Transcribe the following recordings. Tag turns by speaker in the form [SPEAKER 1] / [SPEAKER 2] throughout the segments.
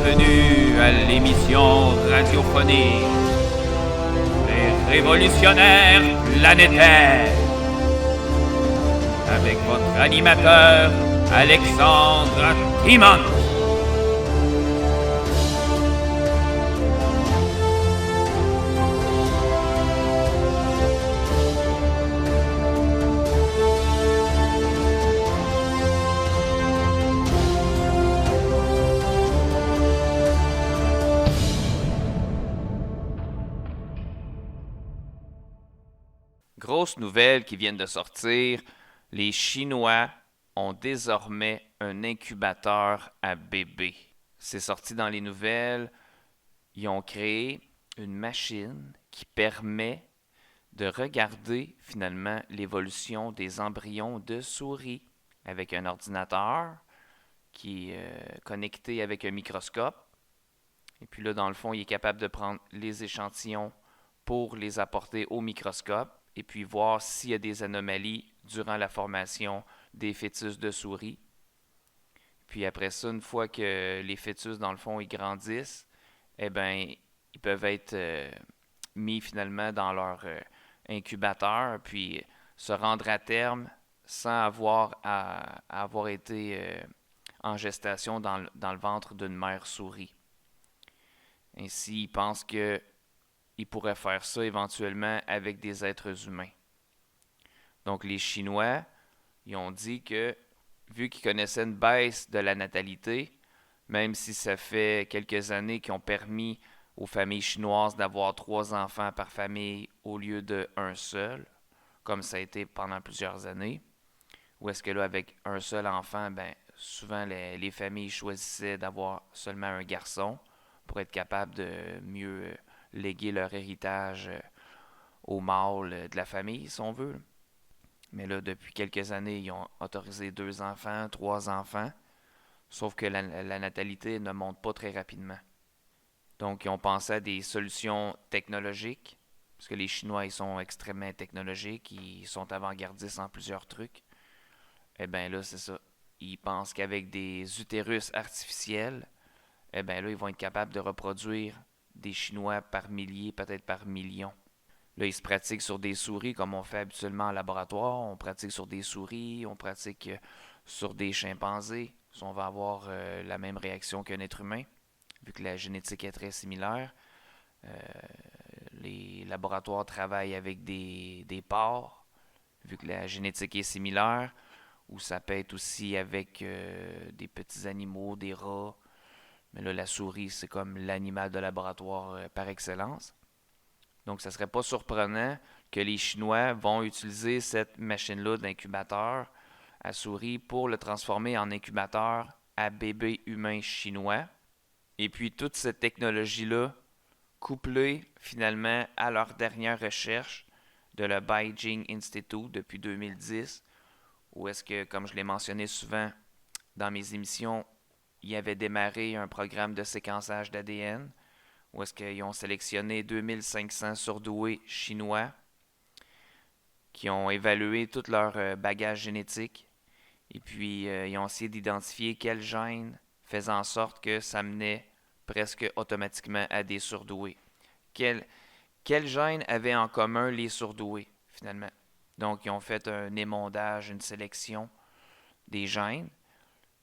[SPEAKER 1] Bienvenue à l'émission radiophonique Les Révolutionnaires Planétaires avec votre animateur Alexandre Timon. Grosse nouvelle qui vient de sortir, les Chinois ont désormais un incubateur à bébés. C'est sorti dans les nouvelles. Ils ont créé une machine qui permet de regarder finalement l'évolution des embryons de souris avec un ordinateur qui est connecté avec un microscope. Et puis là, dans le fond, il est capable de prendre les échantillons pour les apporter au microscope et puis voir s'il y a des anomalies durant la formation des fœtus de souris. Puis après ça, une fois que les fœtus, dans le fond, ils grandissent, eh bien, ils peuvent être mis finalement dans leur incubateur, puis se rendre à terme sans avoir à avoir été en gestation dans le ventre d'une mère souris. Ainsi, ils pensent qu'ils pourraient faire ça éventuellement avec des êtres humains. Donc les Chinois, ils ont dit que, vu qu'ils connaissaient une baisse de la natalité, même si ça fait quelques années qu'ils ont permis aux familles chinoises d'avoir 3 enfants par famille au lieu d'un seul, comme ça a été pendant plusieurs années, ou est-ce que là, avec un seul enfant, ben souvent les familles choisissaient d'avoir seulement un garçon pour être capable de mieux léguer leur héritage aux mâles de la famille, si on veut. Mais là, depuis quelques années, ils ont autorisé 2 enfants, 3 enfants, sauf que la natalité ne monte pas très rapidement. Donc, ils ont pensé à des solutions technologiques, parce que les Chinois, ils sont extrêmement technologiques, ils sont avant-gardistes en plusieurs trucs. Eh bien là, c'est ça. Ils pensent qu'avec des utérus artificiels, eh bien là, ils vont être capables de reproduire des Chinois par milliers, peut-être par millions. Là, ils se pratiquent sur des souris comme on fait habituellement en laboratoire. On pratique sur des souris, on pratique sur des chimpanzés. Si on va avoir la même réaction qu'un être humain, vu que la génétique est très similaire. Les laboratoires travaillent avec des porcs, vu que la génétique est similaire. Ou ça peut être aussi avec des petits animaux, des rats. Mais là, la souris, c'est comme l'animal de laboratoire par excellence. Donc, ça ne serait pas surprenant que les Chinois vont utiliser cette machine-là d'incubateur à souris pour le transformer en incubateur à bébé humain chinois. Et puis, toute cette technologie-là, couplée finalement à leur dernière recherche de le Beijing Institute depuis 2010, où est-ce que, comme je l'ai mentionné souvent dans mes émissions, ils avaient démarré un programme de séquençage d'ADN, où est-ce qu'ils ont sélectionné 2500 surdoués chinois qui ont évalué tout leur bagage génétique et puis ils ont essayé d'identifier quel gène faisait en sorte que ça menait presque automatiquement à des surdoués. Quel gène avait en commun les surdoués, finalement? Donc, ils ont fait un émondage, une sélection des gènes,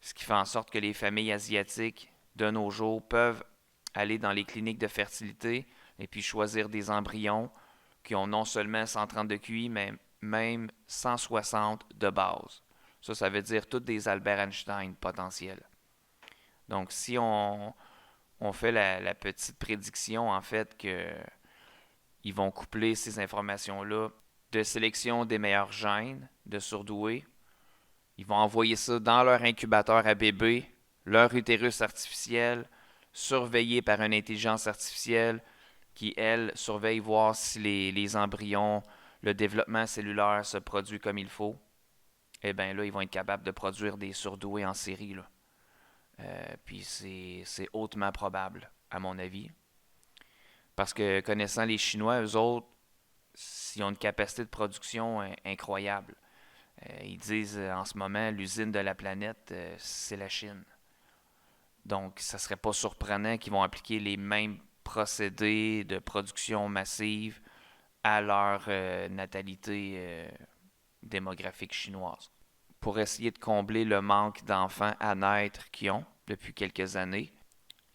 [SPEAKER 1] ce qui fait en sorte que les familles asiatiques de nos jours peuvent aller dans les cliniques de fertilité et puis choisir des embryons qui ont non seulement 130 de QI, mais même 160 de base. Ça veut dire toutes des Albert Einstein potentiels. Donc, si on fait la petite prédiction, en fait, qu'ils vont coupler ces informations-là de sélection des meilleurs gènes de surdoués, ils vont envoyer ça dans leur incubateur à bébés, leur utérus artificiel, surveillé par une intelligence artificielle qui, elle, surveille voir si les embryons, le développement cellulaire se produit comme il faut. Eh bien là, ils vont être capables de produire des surdoués en série, là. Puis c'est hautement probable, à mon avis. Parce que connaissant les Chinois, eux autres, ils ont une capacité de production incroyable. Ils disent en ce moment, l'usine de la planète, c'est la Chine. Donc, ça serait pas surprenant qu'ils vont appliquer les mêmes procédés de production massive à leur natalité démographique chinoise. Pour essayer de combler le manque d'enfants à naître qu'ils ont depuis quelques années.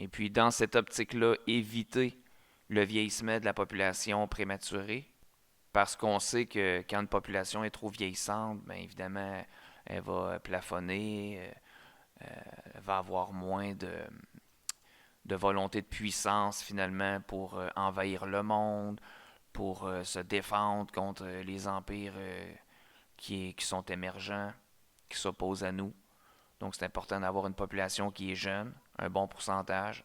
[SPEAKER 1] Et puis, dans cette optique-là, éviter le vieillissement de la population prématurée, parce qu'on sait que quand une population est trop vieillissante, bien évidemment, elle va plafonner, elle va avoir moins de volonté de puissance finalement pour envahir le monde, pour se défendre contre les empires qui sont émergents, qui s'opposent à nous. Donc c'est important d'avoir une population qui est jeune, un bon pourcentage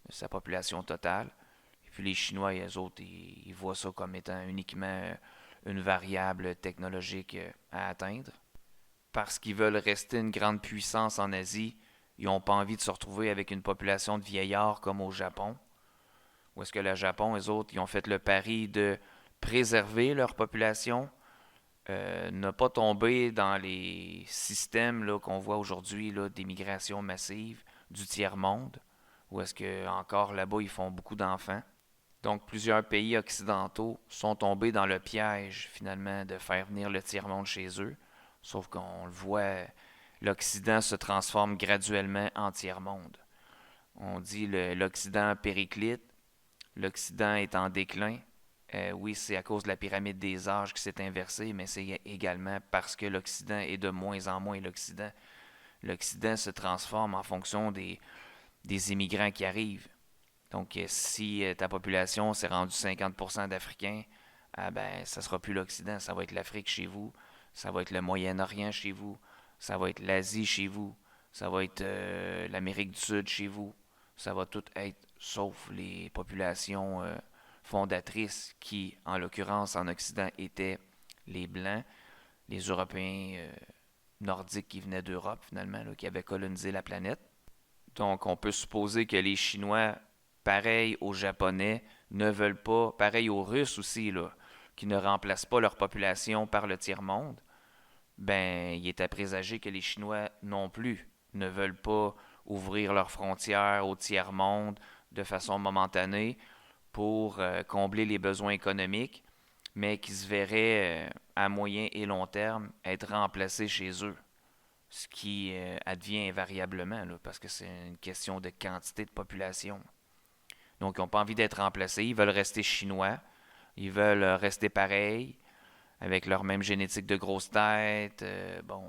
[SPEAKER 1] de sa population totale. Et puis les Chinois, eux autres, ils voient ça comme étant uniquement une variable technologique à atteindre. Parce qu'ils veulent rester une grande puissance en Asie, ils n'ont pas envie de se retrouver avec une population de vieillards comme au Japon. Ou est-ce que le Japon, eux autres, ils ont fait le pari de préserver leur population, ne pas tomber dans les systèmes là, qu'on voit aujourd'hui là, d'immigration massive du tiers-monde, ou est-ce que encore là-bas, ils font beaucoup d'enfants. Donc, plusieurs pays occidentaux sont tombés dans le piège, finalement, de faire venir le tiers-monde chez eux. Sauf qu'on le voit, l'Occident se transforme graduellement en tiers-monde. On dit l'Occident périclite, l'Occident est en déclin. Oui, c'est à cause de la pyramide des âges qui s'est inversée, mais c'est également parce que l'Occident est de moins en moins l'Occident. L'Occident se transforme en fonction des immigrants qui arrivent. Donc, si ta population s'est rendue 50% d'Africains, ah ben, ça sera plus l'Occident, ça va être l'Afrique chez vous, ça va être le Moyen-Orient chez vous, ça va être l'Asie chez vous, ça va être l'Amérique du Sud chez vous, ça va tout être sauf les populations fondatrices qui, en l'occurrence en Occident, étaient les Blancs, les Européens nordiques qui venaient d'Europe finalement, là, qui avaient colonisé la planète. Donc, on peut supposer que les Chinois, pareil aux Japonais, ne veulent pas, pareil aux Russes aussi, là, qui ne remplacent pas leur population par le tiers-monde, ben, il est à présager que les Chinois non plus ne veulent pas ouvrir leurs frontières au tiers-monde de façon momentanée pour combler les besoins économiques, mais qui se verraient à moyen et long terme être remplacés chez eux. Ce qui advient invariablement, là, parce que c'est une question de quantité de population. Donc, ils n'ont pas envie d'être remplacés, ils veulent rester chinois, ils veulent rester pareils, avec leur même génétique de grosse tête. Bon,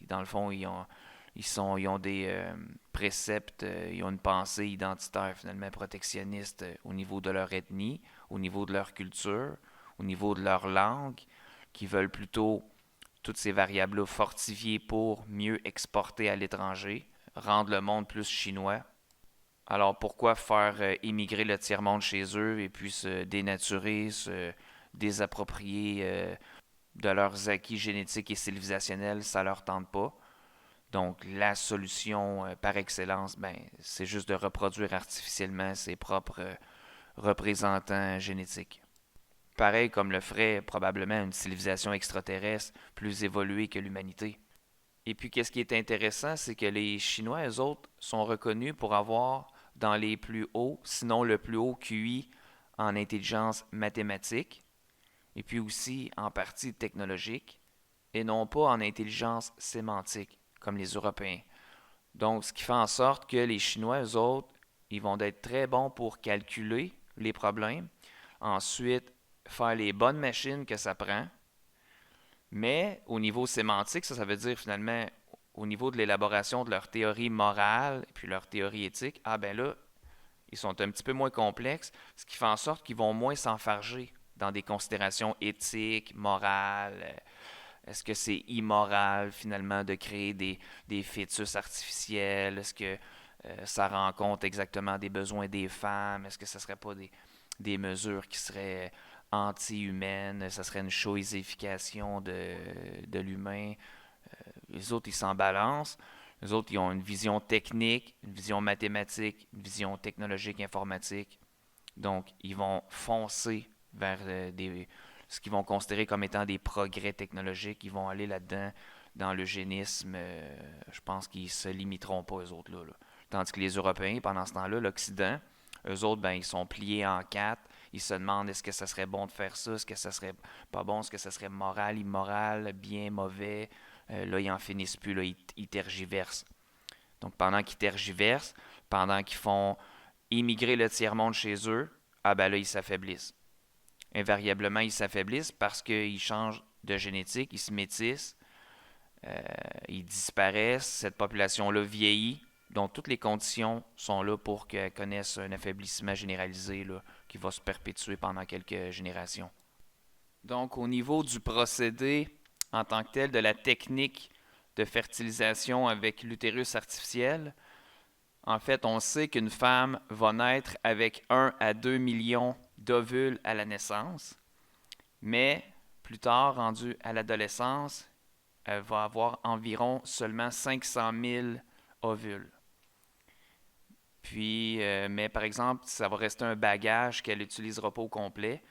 [SPEAKER 1] dans le fond, ils ont des préceptes, ils ont une pensée identitaire, finalement, protectionniste au niveau de leur ethnie, au niveau de leur culture, au niveau de leur langue, qui veulent plutôt toutes ces variables-là fortifiées pour mieux exporter à l'étranger, rendre le monde plus chinois. Alors pourquoi faire immigrer le tiers-monde chez eux et puis se dénaturer, se désapproprier de leurs acquis génétiques et civilisationnels, ça leur tente pas. Donc la solution par excellence, ben, c'est juste de reproduire artificiellement ses propres représentants génétiques. Pareil comme le ferait probablement une civilisation extraterrestre plus évoluée que l'humanité. Et puis, qu'est-ce qui est intéressant, c'est que les Chinois, eux autres, sont reconnus pour avoir dans les plus hauts, sinon le plus haut QI en intelligence mathématique, et puis aussi en partie technologique, et non pas en intelligence sémantique, comme les Européens. Donc, ce qui fait en sorte que les Chinois, eux autres, ils vont être très bons pour calculer les problèmes, ensuite faire les bonnes machines que ça prend, mais au niveau sémantique, ça veut dire finalement au niveau de l'élaboration de leur théorie morale et puis leur théorie éthique, ah ben là, ils sont un petit peu moins complexes, ce qui fait en sorte qu'ils vont moins s'enfarger dans des considérations éthiques, morales. Est-ce que c'est immoral finalement de créer des fœtus artificiels? Est-ce que ça rend compte exactement des besoins des femmes? Est-ce que ce ne serait pas des mesures qui seraient anti-humaines? Ça serait une choisification de l'humain? Les autres, ils s'en balancent. Les autres, ils ont une vision technique, une vision mathématique, une vision technologique, informatique. Donc, ils vont foncer vers ce qu'ils vont considérer comme étant des progrès technologiques. Ils vont aller là-dedans, dans l'eugénisme. Je pense qu'ils ne se limiteront pas, eux autres, là. Tandis que les Européens, pendant ce temps-là, l'Occident, eux autres, ben, ils sont pliés en quatre. Ils se demandent est-ce que ça serait bon de faire ça, est-ce que ça serait pas bon, est-ce que ça serait moral, immoral, bien, mauvais. Là, ils en finissent plus, là, ils tergiversent. Donc, pendant qu'ils tergiversent, pendant qu'ils font immigrer le tiers-monde chez eux, ah ben là, ils s'affaiblissent. Invariablement, ils s'affaiblissent parce qu'ils changent de génétique, ils se métissent, ils disparaissent, cette population-là vieillit. Donc, toutes les conditions sont là pour qu'elle connaisse un affaiblissement généralisé là, qui va se perpétuer pendant quelques générations. Donc, au niveau du procédé en tant que tel, de la technique de fertilisation avec l'utérus artificiel, en fait, on sait qu'une femme va naître avec 1 à 2 millions d'ovules à la naissance, mais plus tard, rendue à l'adolescence, elle va avoir environ seulement 500 000 ovules. Puis, mais par exemple, ça va rester un bagage qu'elle n'utilisera pas au complet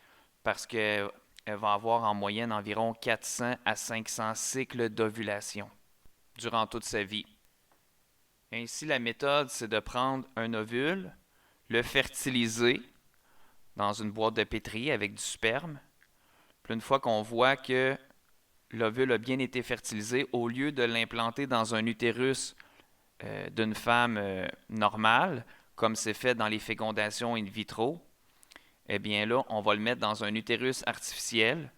[SPEAKER 1] parce qu'elle va avoir en moyenne environ 400 à 500 cycles d'ovulation durant toute sa vie. Ainsi, la méthode, c'est de prendre un ovule, le fertiliser dans une boîte de pétri avec du sperme. Puis une fois qu'on voit que l'ovule a bien été fertilisé, au lieu de l'implanter dans un utérus d'une femme normale, comme c'est fait dans les fécondations in vitro, eh bien là, on va le mettre dans un utérus artificiel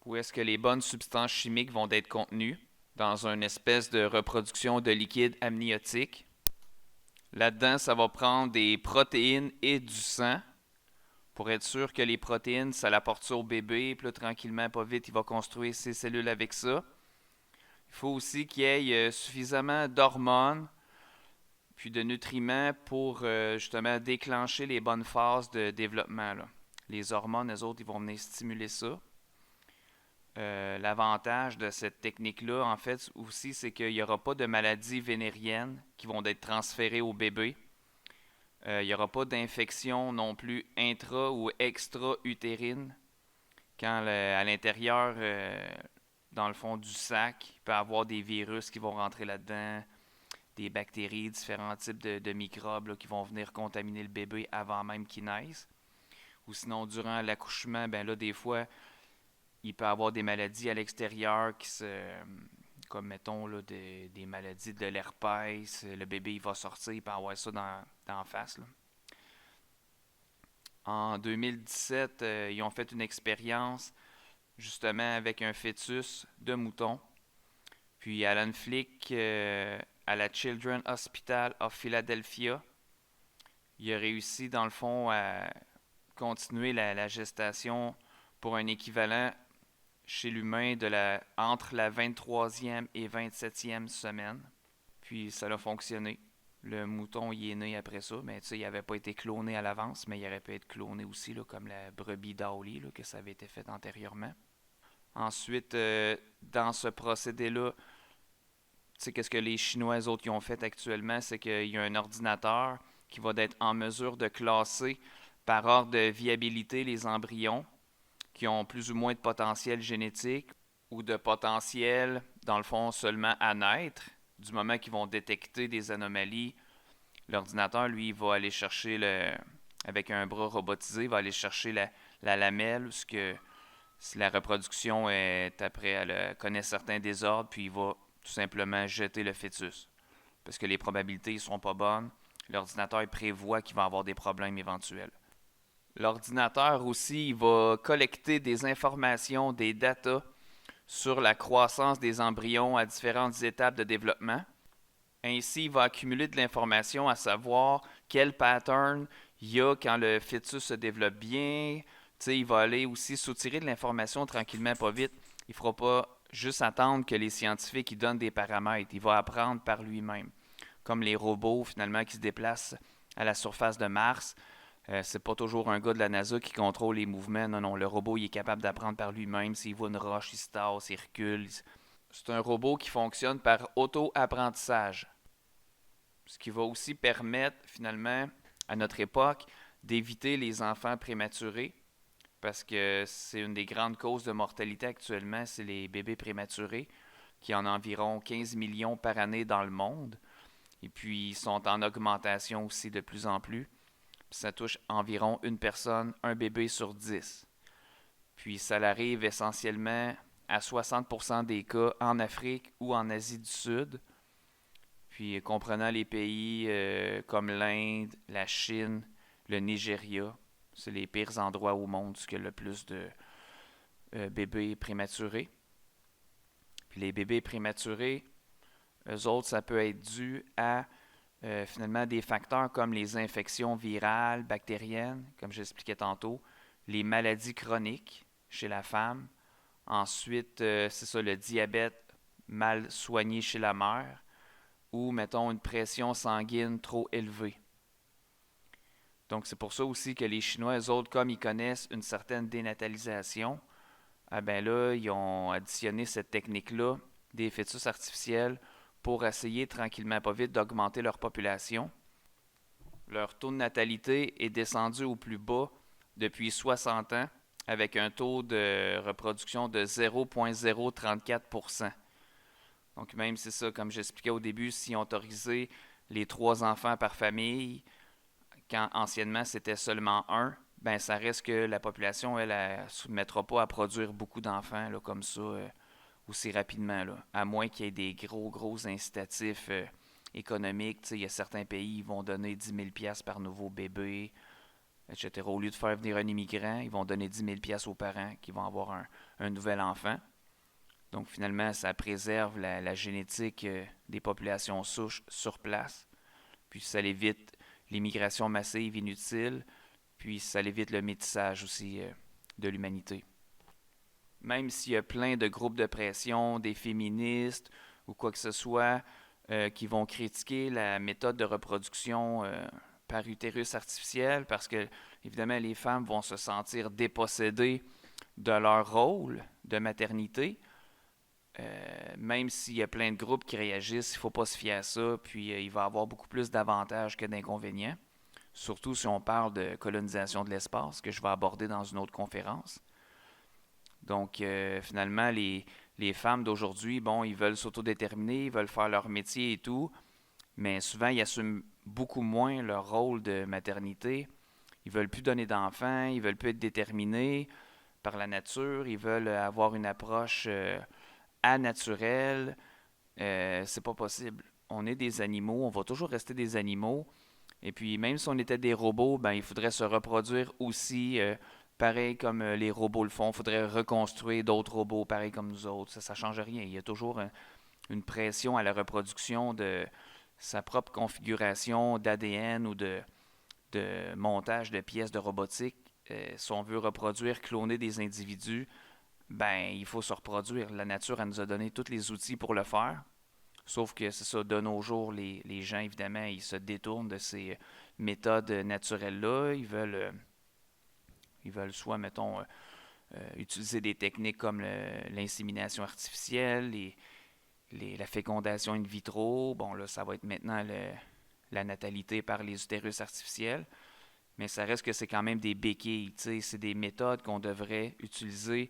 [SPEAKER 1] où est-ce que les bonnes substances chimiques vont être contenues dans une espèce de reproduction de liquide amniotique. Là-dedans, ça va prendre des protéines et du sang pour être sûr que les protéines, ça l'apporte ça au bébé, puis là, tranquillement, pas vite, il va construire ses cellules avec ça. Il faut aussi qu'il y ait suffisamment d'hormones puis de nutriments pour justement déclencher les bonnes phases de développement, là. Les hormones, eux autres, ils vont venir stimuler ça. L'avantage de cette technique-là, en fait, aussi, c'est qu'il n'y aura pas de maladies vénériennes qui vont être transférées au bébé. Il n'y aura pas d'infection non plus intra- ou extra-utérine. Quand à l'intérieur, dans le fond du sac, il peut y avoir des virus qui vont rentrer là-dedans, des bactéries, différents types de microbes là, qui vont venir contaminer le bébé avant même qu'il naisse. Ou sinon, durant l'accouchement, ben là, des fois, il peut y avoir des maladies à l'extérieur comme mettons là, des maladies de l'herpès. Le bébé il va sortir, il peut avoir ça dans face. Là. En 2017, ils ont fait une expérience justement avec un fœtus de mouton. Puis Alan Flick, à la Children's Hospital of Philadelphia, il a réussi dans le fond à continuer la gestation pour un équivalent chez l'humain entre la 23e et 27e semaine. Puis ça a fonctionné. Le mouton il est né après ça, mais tu sais, il n'avait pas été cloné à l'avance, mais il aurait pu être cloné aussi, là, comme la brebis Dowley, là, que ça avait été fait antérieurement. Ensuite, dans ce procédé-là, tu sais, qu'est-ce que les Chinois autres qui ont fait actuellement, c'est qu'il y a un ordinateur qui va être en mesure de classer par ordre de viabilité les embryons qui ont plus ou moins de potentiel génétique ou de potentiel, dans le fond, seulement à naître. Du moment qu'ils vont détecter des anomalies, l'ordinateur, lui, il va aller chercher avec un bras robotisé, il va aller chercher la lamelle, parce que si la reproduction est après, elle connaît certains désordres, puis il va tout simplement jeter le fœtus. Parce que les probabilités ne sont pas bonnes. L'ordinateur prévoit qu'il va avoir des problèmes éventuels. L'ordinateur aussi, il va collecter des informations, des datas sur la croissance des embryons à différentes étapes de développement. Ainsi, il va accumuler de l'information à savoir quel pattern il y a quand le fœtus se développe bien. T'sais, il va aller aussi soutirer de l'information tranquillement, pas vite. Il ne fera pas juste attendre que les scientifiques ils donnent des paramètres. Il va apprendre par lui-même. Comme les robots, finalement, qui se déplacent à la surface de Mars. C'est pas toujours un gars de la NASA qui contrôle les mouvements. Non, non, le robot, il est capable d'apprendre par lui-même. S'il voit une roche, il se tasse, il recule. C'est un robot qui fonctionne par auto-apprentissage. Ce qui va aussi permettre, finalement, à notre époque, d'éviter les enfants prématurés. Parce que c'est une des grandes causes de mortalité actuellement, c'est les bébés prématurés, qui en ont environ 15 millions par année dans le monde. Et puis, ils sont en augmentation aussi de plus en plus. Puis ça touche environ une personne, un bébé sur 10. Puis ça arrive essentiellement à 60% des cas en Afrique ou en Asie du Sud. Puis comprenant les pays comme l'Inde, la Chine, le Nigeria, c'est les pires endroits au monde où il y a le plus de bébés prématurés. Puis les bébés prématurés, eux autres, ça peut être dû à finalement des facteurs comme les infections virales, bactériennes, comme j'expliquais tantôt, les maladies chroniques chez la femme. Ensuite, c'est ça, le diabète mal soigné chez la mère ou, mettons, une pression sanguine trop élevée. Donc, c'est pour ça aussi que les Chinois, eux autres, comme ils connaissent une certaine dénatalisation, ah ben là, ils ont additionné cette technique-là des fœtus artificiels pour essayer tranquillement pas vite d'augmenter leur population. Leur taux de natalité est descendu au plus bas depuis 60 ans avec un taux de reproduction de 0,034%. Donc même c'est ça, comme j'expliquais au début, si on autorisait les 3 enfants par famille, quand anciennement c'était seulement un, ben ça reste que la population, elle ne se mettra pas à produire beaucoup d'enfants là, comme ça aussi rapidement, là, à moins qu'il y ait des gros incitatifs économiques. Il y a certains pays qui vont donner 10 000 $ par nouveau bébé, etc. Au lieu de faire venir un immigrant, ils vont donner 10 000 $ aux parents qui vont avoir un nouvel enfant. Donc finalement, ça préserve la génétique des populations souches sur place. Puis ça évite l'immigration massive inutile. Puis ça évite le métissage aussi de l'humanité. Même s'il y a plein de groupes de pression, des féministes ou quoi que ce soit, qui vont critiquer la méthode de reproduction par utérus artificiel parce que, évidemment, les femmes vont se sentir dépossédées de leur rôle de maternité. Même s'il y a plein de groupes qui réagissent, il ne faut pas se fier à ça, puis il va y avoir beaucoup plus d'avantages que d'inconvénients, surtout si on parle de colonisation de l'espace, que je vais aborder dans une autre conférence. Donc, finalement, les femmes d'aujourd'hui, bon, ils veulent s'autodéterminer, ils veulent faire leur métier et tout, mais souvent, ils assument beaucoup moins leur rôle de maternité. Ils veulent plus donner d'enfants, ils veulent plus être déterminés par la nature, ils veulent avoir une approche naturelle. C'est pas possible. On est des animaux, on va toujours rester des animaux. Et puis, même si on était des robots, ben, il faudrait se reproduire aussi pareil comme les robots le font. Il faudrait reconstruire d'autres robots pareil comme nous autres. Ça ne change rien. Il y a toujours une pression à la reproduction de sa propre configuration d'ADN ou de montage de pièces de robotique. Si on veut reproduire, cloner des individus, ben il faut se reproduire. La nature, elle nous a donné tous les outils pour le faire. Sauf que c'est ça, de nos jours, les gens, évidemment, ils se détournent de ces méthodes naturelles-là. Ils veulent soit, mettons, utiliser des techniques comme l'insémination artificielle, la fécondation in vitro. Bon, là, ça va être maintenant la natalité par les utérus artificiels. Mais ça reste que c'est quand même des béquilles. C'est des méthodes qu'on devrait utiliser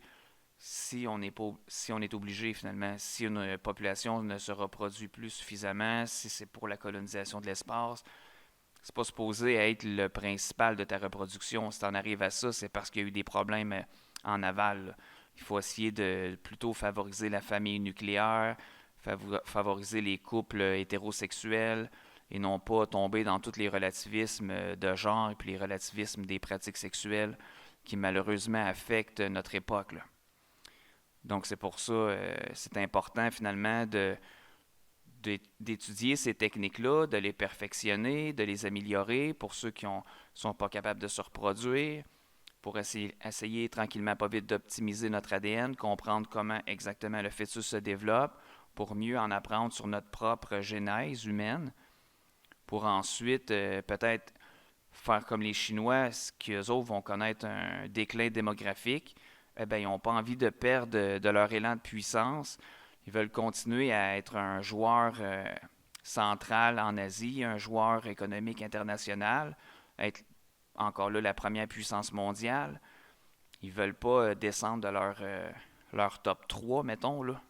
[SPEAKER 1] si on est obligé finalement, si une population ne se reproduit plus suffisamment, si c'est pour la colonisation de l'espace, c'est pas supposé être le principal de ta reproduction. Si tu en arrives à ça, c'est parce qu'il y a eu des problèmes en aval. Il faut essayer de plutôt favoriser la famille nucléaire, favoriser les couples hétérosexuels et non pas tomber dans tous les relativismes de genre et puis les relativismes des pratiques sexuelles qui malheureusement affectent notre époque, là. Donc c'est pour ça c'est important finalement d'étudier ces techniques-là, de les perfectionner, de les améliorer pour ceux qui ne sont pas capables de se reproduire, pour essayer tranquillement pas vite d'optimiser notre ADN, comprendre comment exactement le fœtus se développe, pour mieux en apprendre sur notre propre genèse humaine, pour ensuite peut-être faire comme les Chinois, qu'eux autres vont connaître un déclin démographique. Eh bien, ils n'ont pas envie de perdre de leur élan de puissance. Ils veulent continuer à être un joueur central en Asie, un joueur économique international, être encore là la première puissance mondiale. Ils ne veulent pas descendre de leur top 3, mettons, là.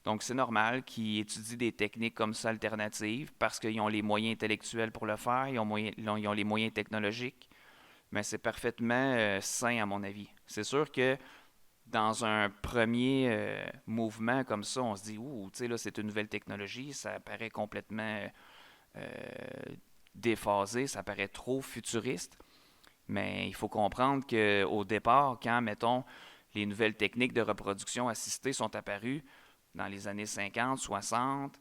[SPEAKER 1] Donc, c'est normal qu'ils étudient des techniques comme ça alternatives parce qu'ils ont les moyens intellectuels pour le faire, ils ont les moyens technologiques, mais c'est parfaitement sain à mon avis. C'est sûr que dans un premier mouvement comme ça, on se dit, ouh, tu sais, là, c'est une nouvelle technologie, ça paraît complètement euh, déphasé, ça paraît trop futuriste. Mais il faut comprendre qu'au départ, quand, mettons, les nouvelles techniques de reproduction assistée sont apparues dans les années 50, 60,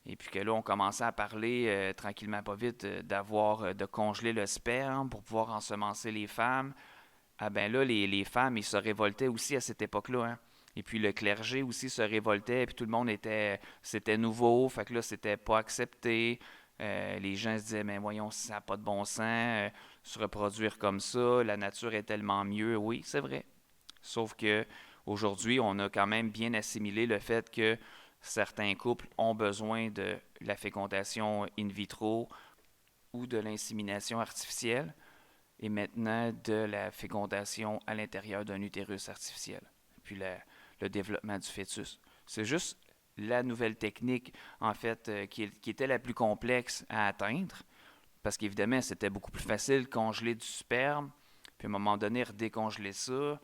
[SPEAKER 1] et puis que là, on commençait à parler tranquillement, pas vite, de congeler le sperme pour pouvoir ensemencer les femmes. Ah ben là, les femmes, ils se révoltaient aussi à cette époque-là, hein. Et puis le clergé aussi se révoltait, puis tout le monde c'était nouveau, fait que là, c'était pas accepté. Les gens se disaient, mais voyons, ça n'a pas de bon sens, se reproduire comme ça, la nature est tellement mieux. Oui, c'est vrai. Sauf que aujourd'hui, on a quand même bien assimilé le fait que certains couples ont besoin de la fécondation in vitro ou de l'insémination artificielle et maintenant de la fécondation à l'intérieur d'un utérus artificiel, puis le développement du fœtus. C'est juste la nouvelle technique, en fait, qui était la plus complexe à atteindre, parce qu'évidemment, c'était beaucoup plus facile de congeler du sperme, puis à un moment donné, redécongeler ça,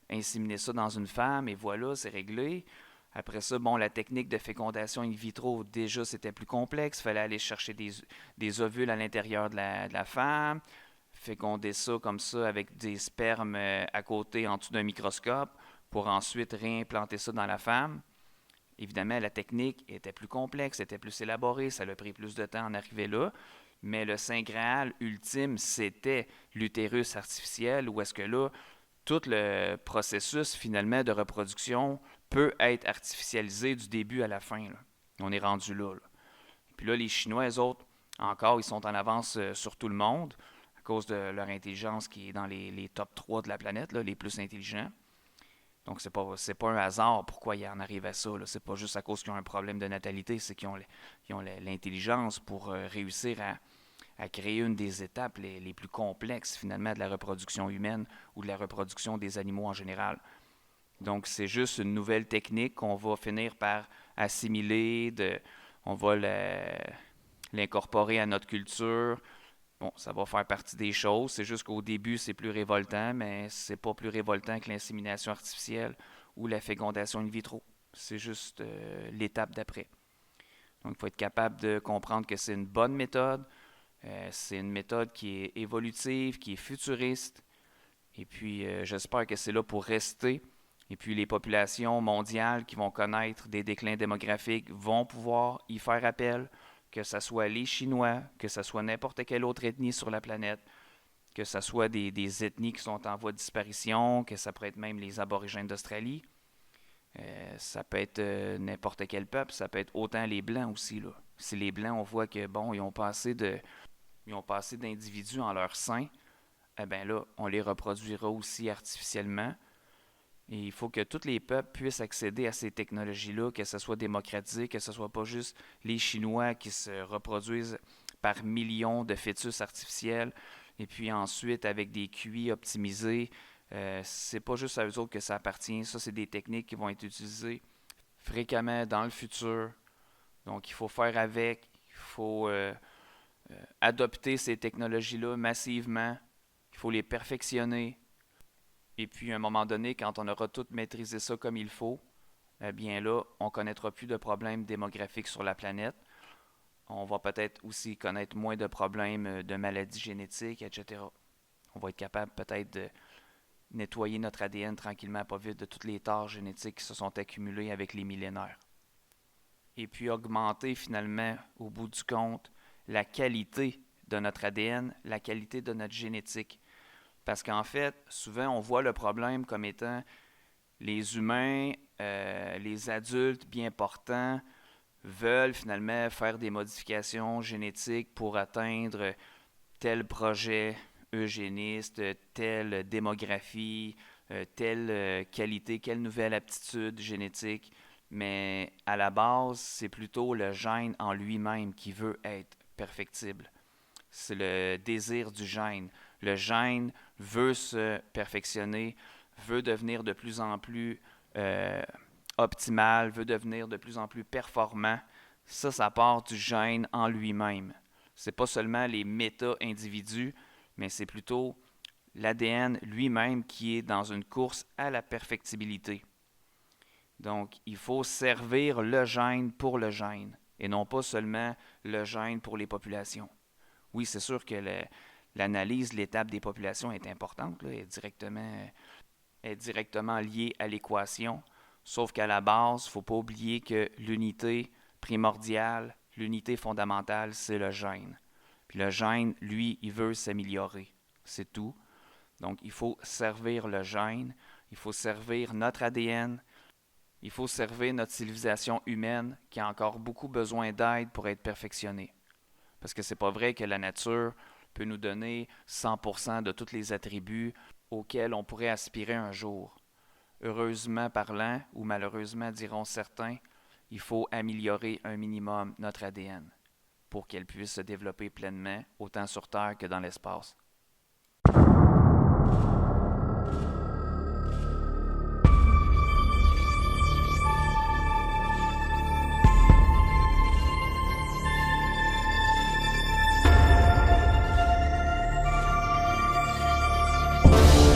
[SPEAKER 1] inséminer ça dans une femme, et voilà, c'est réglé. Après ça, bon, la technique de fécondation in vitro, déjà, c'était plus complexe. Il fallait aller chercher des ovules à l'intérieur de la femme, féconder ça comme ça avec des spermes à côté en dessous d'un microscope pour ensuite réimplanter ça dans la femme. Évidemment, la technique était plus complexe, était plus élaborée, ça a pris plus de temps à en arriver là. Mais le Saint Graal ultime, c'était l'utérus artificiel, où est-ce que là, tout le processus finalement de reproduction peut être artificialisé du début à la fin, là. On est rendu là, là. Puis là, les Chinois, eux autres, encore, ils sont en avance sur tout le monde à cause de leur intelligence qui est dans les top 3 de la planète, là, les plus intelligents. Donc, c'est pas un hasard pourquoi ils en arrivent à ça, là. C'est pas juste à cause qu'ils ont un problème de natalité, c'est qu'ils ont l'intelligence pour réussir à créer une des étapes les plus complexes, finalement, de la reproduction humaine ou de la reproduction des animaux en général. Donc, c'est juste une nouvelle technique qu'on va finir par assimiler, on va l'incorporer à notre culture. Bon, ça va faire partie des choses. C'est juste qu'au début, c'est plus révoltant, mais c'est pas plus révoltant que l'insémination artificielle ou la fécondation in vitro. C'est juste l'étape d'après. Donc, il faut être capable de comprendre que c'est une bonne méthode. C'est une méthode qui est évolutive, qui est futuriste. Et puis, j'espère que c'est là pour rester. Et puis, les populations mondiales qui vont connaître des déclins démographiques vont pouvoir y faire appel, que ce soit les Chinois, que ce soit n'importe quelle autre ethnie sur la planète, que ce soit des ethnies qui sont en voie de disparition, que ça pourrait être même les aborigènes d'Australie. Ça peut être n'importe quel peuple, ça peut être autant les Blancs aussi, là. Si les Blancs, on voit que, bon, ils ont pas assez d'individus en leur sein, eh bien là, on les reproduira aussi artificiellement. Et il faut que tous les peuples puissent accéder à ces technologies-là, que ce soit démocratisé, que ce soit pas juste les Chinois qui se reproduisent par millions de fœtus artificiels, et puis ensuite avec des QI optimisés. C'est pas juste à eux autres que ça appartient. Ça, c'est des techniques qui vont être utilisées fréquemment dans le futur. Donc, il faut faire avec, il faut adopter ces technologies-là massivement, il faut les perfectionner, et puis à un moment donné, quand on aura tout maîtrisé ça comme il faut, eh bien là, on ne connaîtra plus de problèmes démographiques sur la planète. On va peut-être aussi connaître moins de problèmes de maladies génétiques, etc. On va être capable peut-être de nettoyer notre ADN tranquillement, pas vite, de toutes les tares génétiques qui se sont accumulées avec les millénaires. Et puis augmenter finalement, au bout du compte, la qualité de notre ADN, la qualité de notre génétique. Parce qu'en fait, souvent, on voit le problème comme étant les humains, les adultes bien portants, veulent finalement faire des modifications génétiques pour atteindre tel projet eugéniste, telle démographie, telle qualité, quelle nouvelle aptitude génétique. Mais à la base, c'est plutôt le gène en lui-même qui veut être perfectible. C'est le désir du gène. Le gène veut se perfectionner, veut devenir de plus en plus optimal, veut devenir de plus en plus performant, ça part du gène en lui-même. C'est pas seulement les méta-individus, mais c'est plutôt l'ADN lui-même qui est dans une course à la perfectibilité. Donc, il faut servir le gène pour le gène, et non pas seulement le gène pour les populations. Oui, c'est sûr que l'analyse de l'étape des populations est importante, là, est directement liée à l'équation, sauf qu'à la base, il ne faut pas oublier que l'unité primordiale, l'unité fondamentale, c'est le gène. Puis le gène, lui, il veut s'améliorer. C'est tout. Donc, il faut servir le gène, il faut servir notre ADN, il faut servir notre civilisation humaine qui a encore beaucoup besoin d'aide pour être perfectionnée. Parce que c'est pas vrai que la nature peut nous donner 100% de tous les attributs auxquels on pourrait aspirer un jour. Heureusement parlant, ou malheureusement diront certains, il faut améliorer un minimum notre ADN pour qu'elle puisse se développer pleinement, autant sur Terre que dans l'espace.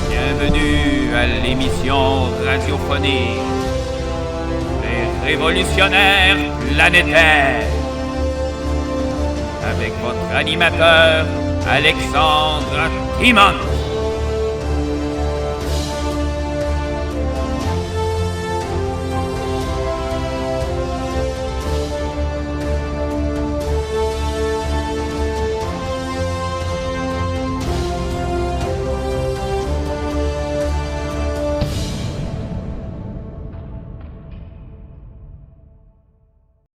[SPEAKER 2] Bienvenue à l'émission radiophonique Les Révolutionnaires Planétaires avec votre animateur Alexandre Timon.